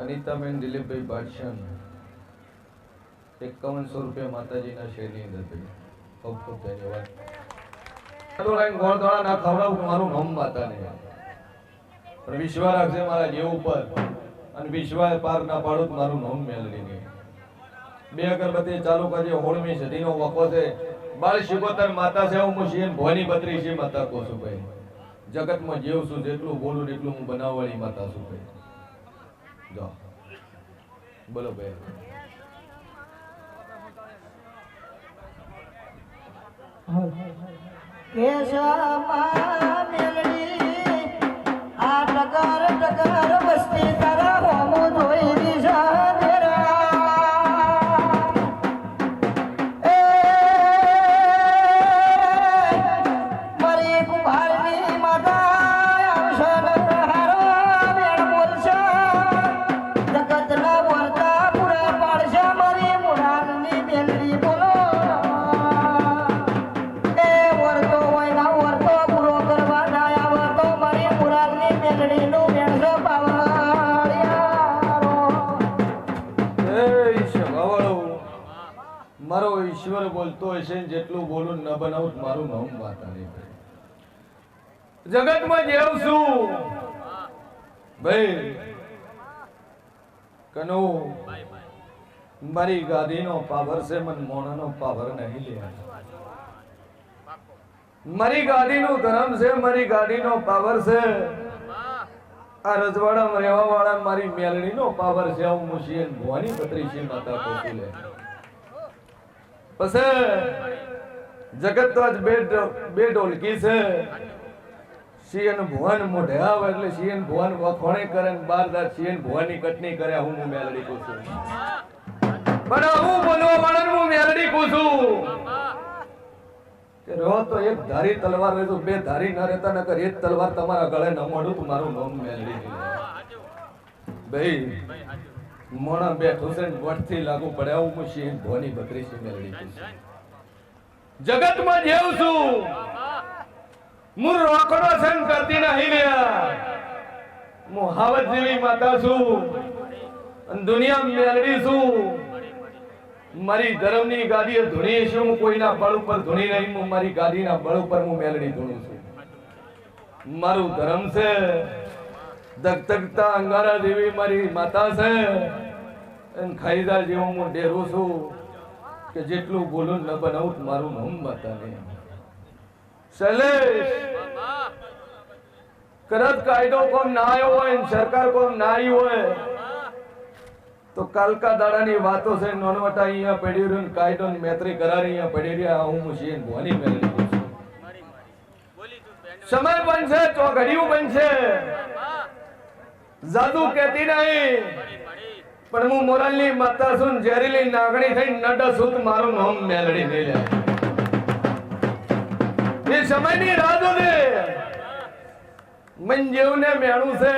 અનિતાબેન દિલીપભાઈ બાદશાહ 5100 રૂપિયા માતાજીના શેરની અંદર ભાઈ ખૂબ ખૂબ ધન્યવાદ. ગોળધોળા ના ખવડાવું મારું નામ માતા ને પણ વિશ્વાસ રાખજે મારા જીવ ઉપર અને વિશ્વાસ પાર ના પાડું મારું નામ મેલડી ને. બે અગરબત્તી ચાલુ કરજે. 16મી સદીનો વખો છે. બાળ શિકોતર માતા છે. હું શિયન ભવાની બત્રી છે માતા કહું છું ભાઈ. જગતમાં જીવ છું જેટલું બોલું એટલું હું બનાવવાળી માતા છું ભાઈ. જો બોલો ભાઈ. કેશવમાં મેલડી આ ટકર ટકર વસ્તી તારા હોમો ધોઈ દીશા મારી કુંભારની માતા આવશે હારો બેન બોલશે જગતના વર્તા પૂરા પાડશે મારી મુરારની મેલડી બોલો. મારો ઈશ્વર બોલતો હશે જેટલું બોલું ન બનાવું મારું નામ માતા નહીં. જગતમાં જેવ છું ભાઈ કનો મારી ગાદીનો પાવર છે મન મોણાનો પાવર નહીં લે. મારી ગાદીનું ધર્મ છે. મારી ગાદીનો પાવર છે. આ રજવાડામાં રહેવા વાળા મારી મેલડીનો પાવર છે. હું મુશિયન ભવાની બત્રી છે માતા કોકુલે. પછી જગત તો આજ બે ઢોલકી છે. શિયન ભુવન મોઢે આવે એટલે શિયન ભુવન વખોણે કરે ને 12 શિયન ભુવનની કટની કરે. હું મેલડી કહું છું પણ હું બોલવા વાળાને હું મેલડી કહું છું કે રહો તો એક ધારી તલવાર રહેતો બે ધારી ના રહેતા નકર એક તલવાર તમારા ગળે ન મોડું તો મારું નામ મેલડી ભાઈ. મોણા બેઠો છે વટથી લાગુ પડે હું મુશી ભવાની બકરી છે મેલડી છું. જગતમાં જેવ છું હું રોકડો સંગ કરતી નહીં લ્યા. હું હાવત જેવી માતા છું અને દુનિયા મેલડી છું. મારી ધર્મની ગાદી ધૂણી છું. હું કોઈના બળ ઉપર ધૂણી નહીં. હું મારી ગાદીના બળ ઉપર હું મેલડી ધૂણું છું. મારું ધર્મ છે. ધગધગતા અંગારા દેવી મારી માતા છે. ખાઈદાર જેવું હું ડેરું છું કે જેટલું બોલું ન બનાવું મારું નામ માતા નહીં. શૈલેષ કરત કાયદો કોમ ના આવ્યો હોય સરકાર કોમ ના આવી હોય તો કાલકા દાડાની વાતો છે. નોનવટા અહીંયા પડી રહ્યું કાયદો મેત્રી કરારી અહીંયા પડી રહ્યા. હું મુશીન ભવાની મેળવી છું. સમય બનશે ચોઘડિયું બનશે. જાદુ કહેતી નહીં પણ હું મોરલની માતા છું. ઝેરીલી નાગણી થઈ નડ સુત મારું નામ મેલડી નહીં લે. એ સમયની રાહ જોજે. મન જેવને મેણું છે.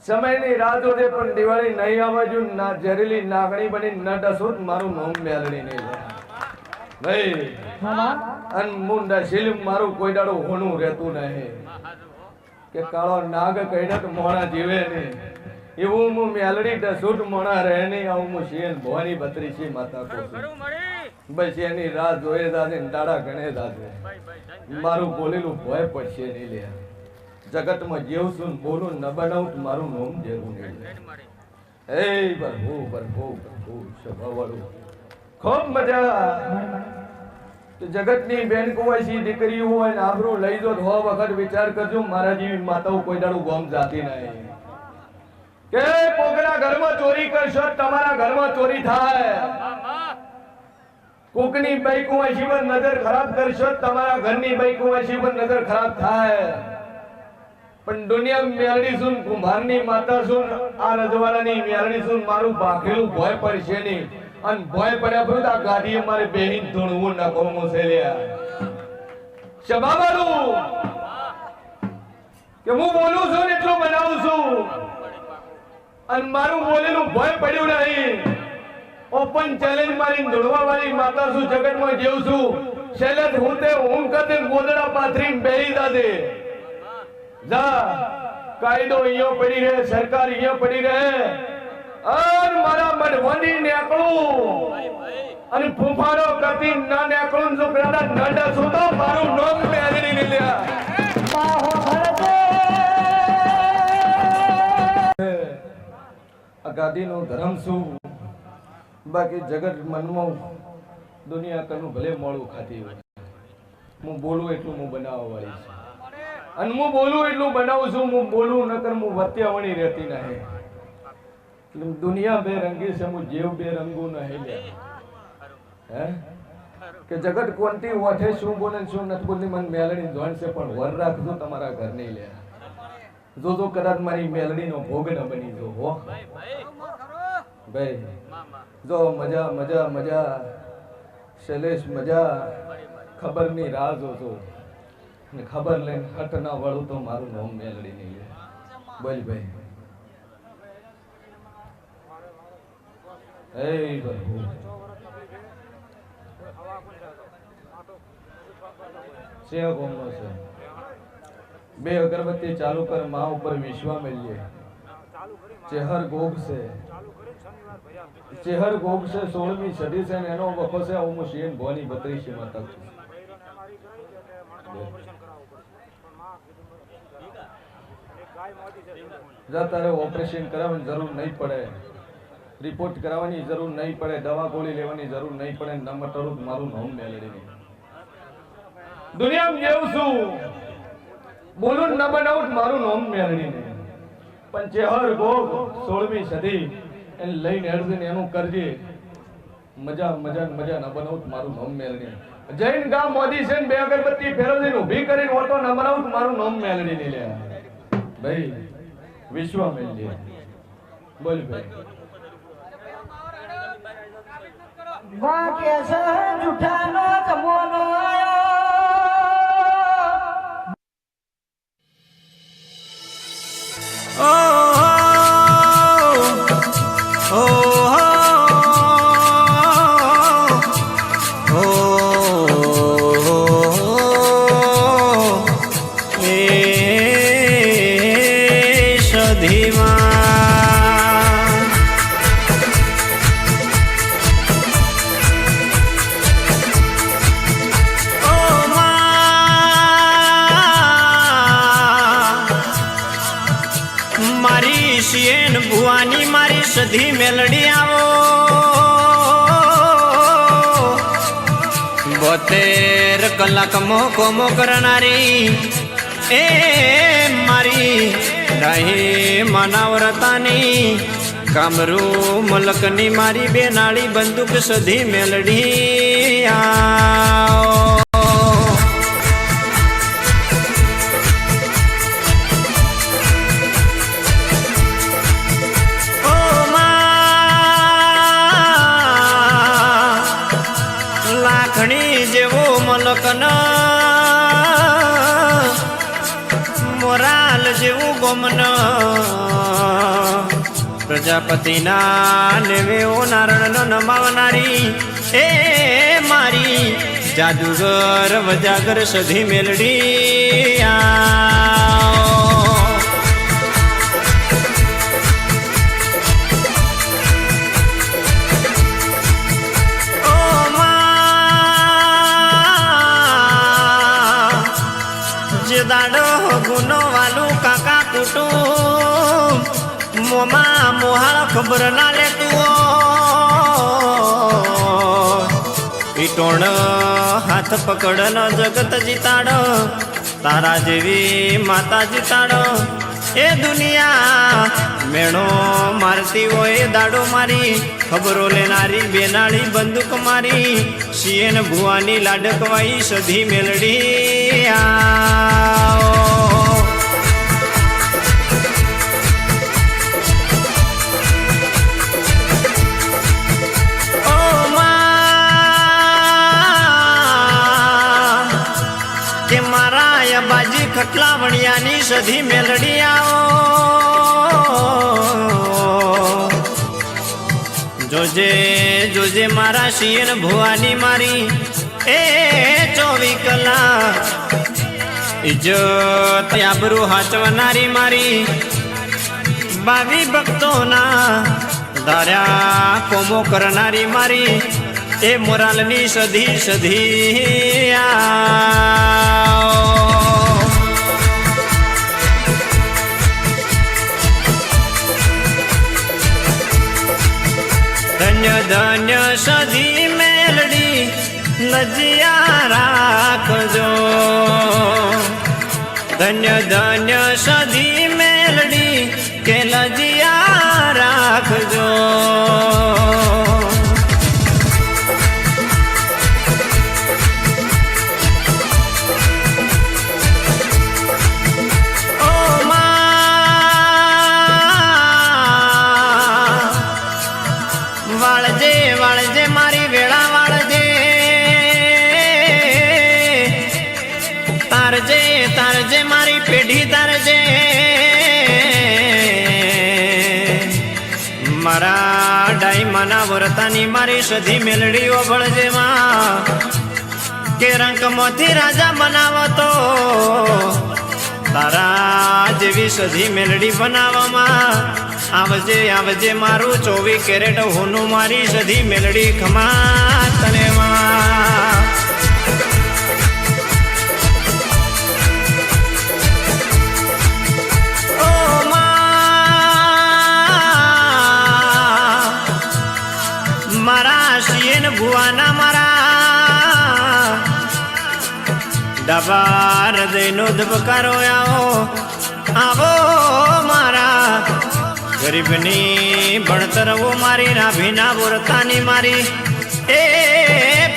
સમયની રાહ જોજે પણ દિવાળી નહીં આવવા જો ના ઝેરીલી નાગણી બની નડ સુત મારું નામ મેલડી નહીં લે ભાઈ. અન મુંડા શિલ મારું કોઈ દાડો હોણું રહેતું નહીં કે કાળો નાગ કઈડે તો મોણા જીવે નહીં. એવું હું મેલડી ડસુટ મોણા રહે નહીં. આવું હું શિયન ભવાની બત્રી છે માતા કહું છું. બસ એની રાહ જોયે દાદે ડાડા ગણે દાદે મારું બોલેલું ભય પડશે નહીં લે. જગતમાં જેવું છું બોલું ન બનાવું મારું નામ જેવું નહીં. એ પ્રભુ પ્રભુ પ્રભુ સ્વભાવવાળું ખૂબ મજા. જગતની બેન કોઈ દીકરી હોય ને આબરૂ લઈ જો હો વખત વિચાર કરજો. મારા જેવી માતાઓ કોઈ દાડું ગોમ જાતી નહીં કે કોકના ઘરમાં ચોરી કરશો તમારા ઘરમાં ચોરી થાય. કોકની બાઈકો હશી પર નજર ખરાબ કરશો તમારા ઘરની બાઈકો હશી પર નજર ખરાબ થાય. પણ દુનિયા મેલડી સુન કુંભારની માતા સુન આ રજવાડાની મેલડી સુન મારું ભાખેલું ભય પડશે નહીં. અને ભય પડ્યા પર આ ગાડીએ મારે બેહીન ધૂણવું ના કોમું છે લ્યા. શબાબાલું કે હું બોલું છું ને એટલું બનાવું છું અને મારું બોલેલું ભય પડ્યું નહીં. ઓપન ચેલેન્જ મારી ધૂણવા વાળી માતા છું. જગતમાં જેવું છું. શૈલેષ હું તે હું કદે ગોદડા પાથરીને બેહી દાદે જા કાયદો અહીંયા પડી રહે, સરકાર અહીંયા પડી રહે, અને મારા મઢવાની નેકળું અને ફૂફારો કરતી ના નેકળું જો કરાડા નડા સુતો મારું નામ મેળવી ને લ્યા બાહો ભરતે આ ગાદીનો ધર્મ શું? બાકી જગત મનમાં દુનિયા કનું ભલે મોડું ખાતી હોય, હું બોલું એટલું હું બનાવવા વાળી છું, અને હું બોલું એટલું બનાવું છું. હું બોલું નકર હું વત્યાવણી રહેતી નહીં. દુનિયા બે રંગી છે, હું જેવ બે રંગું નહીં લે. હે કે જગત કોનથી ઓઠે શું બોલે શું નથી બોલતી મને મેલડી જોણ છે, પણ વર રાખજો તમારા ઘર નહીં લે. જો કદાચ મારી મેલડીનો ભોગ ન બની જો હો ભાઈ. જો મજા મજા મજા શૈલેષ મજા ખબર ની રાહ જોજો, ને ખબર લઈને હટ ના વળું તો મારું નામ મેલડી નહીં લે. બોલ ભાઈ. એ પ્રભુ છે કોમનો છે. બે અગરબત્તી ચાલુ કર, માં ઉપર વિશ્વા મેલીએ. ચેહર ગોગ છે, ચેહર ગોગ છે, 16મી સદી છે ને એનો વખો છે. હું શિયન ભવાની 32 માં તક જા તારે ઓપરેશન કરાવવાની જરૂર નહીં પડે, રિપોર્ટ કરાવવાની જરૂર નહીં પડે, દવા ગોળી લેવાની જરૂર નહીં પડે. ન મટરું મારું નામ મેલડી નહીં. દુનિયામાં જેવું છું બોલું ન બનાવું મારું નામ મેળવી નહીં. પણ ચેહર ગોગ 16મી સદી એને લઈને હેડજે એનું કરજે. મજા મજા મજા ન બનાવું મારું નામ મેળવી. જૈન ગામ મોદી છે ને 2 અગરબત્તી ફેરવીને ઊભી કરીને ઓટો ન બનાવું મારું નામ મેળવી નહીં લે ભાઈ. વિશ્વ મેળવી. બોલ ભાઈ. વાકે છે જુઠાનો જમોનો આયો. મારી શિયેન ભુવાની મારી સધી મેલડી આવો 72 કલાક મોકો કરનારી એ મારી રાહી મનાવરતાની કામરૂ મલકની મારી બેનાળી બંદૂક સધી મેલડી આવો. જેવો મલકન મોરાલ જેવું ગોમન પ્રજાપતિના લેવેઓ નારણનો નમાવનારી એ મારી જાદુગર વજાગર સધી મેલડી દાડો ગુનો વાલું કાકા કુટુંબ મોમાં મોહાળ ખબર ના લેતું ઈટોણ હાથ પકડ ન જગત જીતાડ તારા જેવી માતા જીતાડ એ દુનિયા મેણો મારતી હોય દાડો મારી ખબરો લેનારી બેનાળી બંદૂક મારી શિયેન ભુવાની લાડકવાઈ સધી મેલડી કે મારા બાજી ખટલા વણિયાની સધી મેલડી આવો જોજે જોજે મારા શિયેન ભુવાની મારી એ 24 કલાક ઇજ્જત આબરૂ હાચવનારી મારી બાવી ભક્તોના ધાર્યા કોમો કરનારી મારી એ મોરાલની સધી સધી ધન્ય ધન્ય સધી મેલડી લજિયા રાખજો ધન્ય ધન્ય સધી મેલડી કે લજિયા રાખજો વાળજે મારી વેળા વાળજે તારજે તારજે મારી પેઢી તારજે મારા ડાઈમાના વર્તાની મારી સધી મેલડીઓ ભળજે માં કે રંકમાંથી રાજા બનાવો તો તારા જેવી સધી મેલડી બનાવવામાં આવજે આવજે મારું 24 કેરેટ હોનું મારી સધી મેલડી ખમા તને ઓ મારા શિયન ભુવાના મારા ડાબા હૃદયનો ધબકારો આવો મારા ગરીબની ભણતરવો મારી નાભીના બોરતાની મારી એ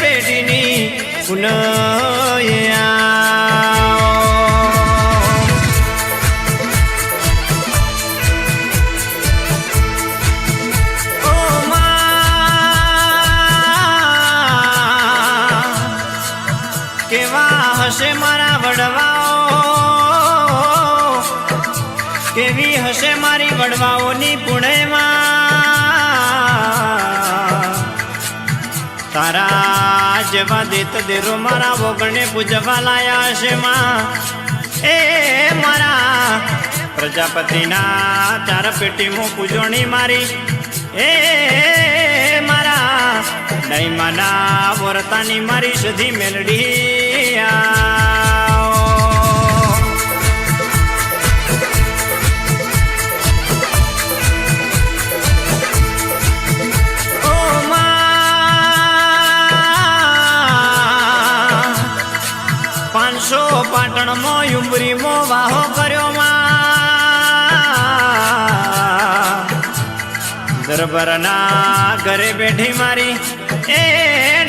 પેઢીની કેવા હશે મારા વડવાઓ કેવી હશે મારી વડવાઓની પુણેમાં તારા જેવા દેત દેરો મારા વગણે પૂજવા લાયા હશે માં એ મારા પ્રજાપતિના 4 પેટીમાં પૂજોણી મારી એ મારા ડાઈમાના વર્તાની મારી સધી મેલડી પાટણમાં યુંબરીમાં વાહો કર્યો માં દરબારના ઘરે બેઠી મારી એ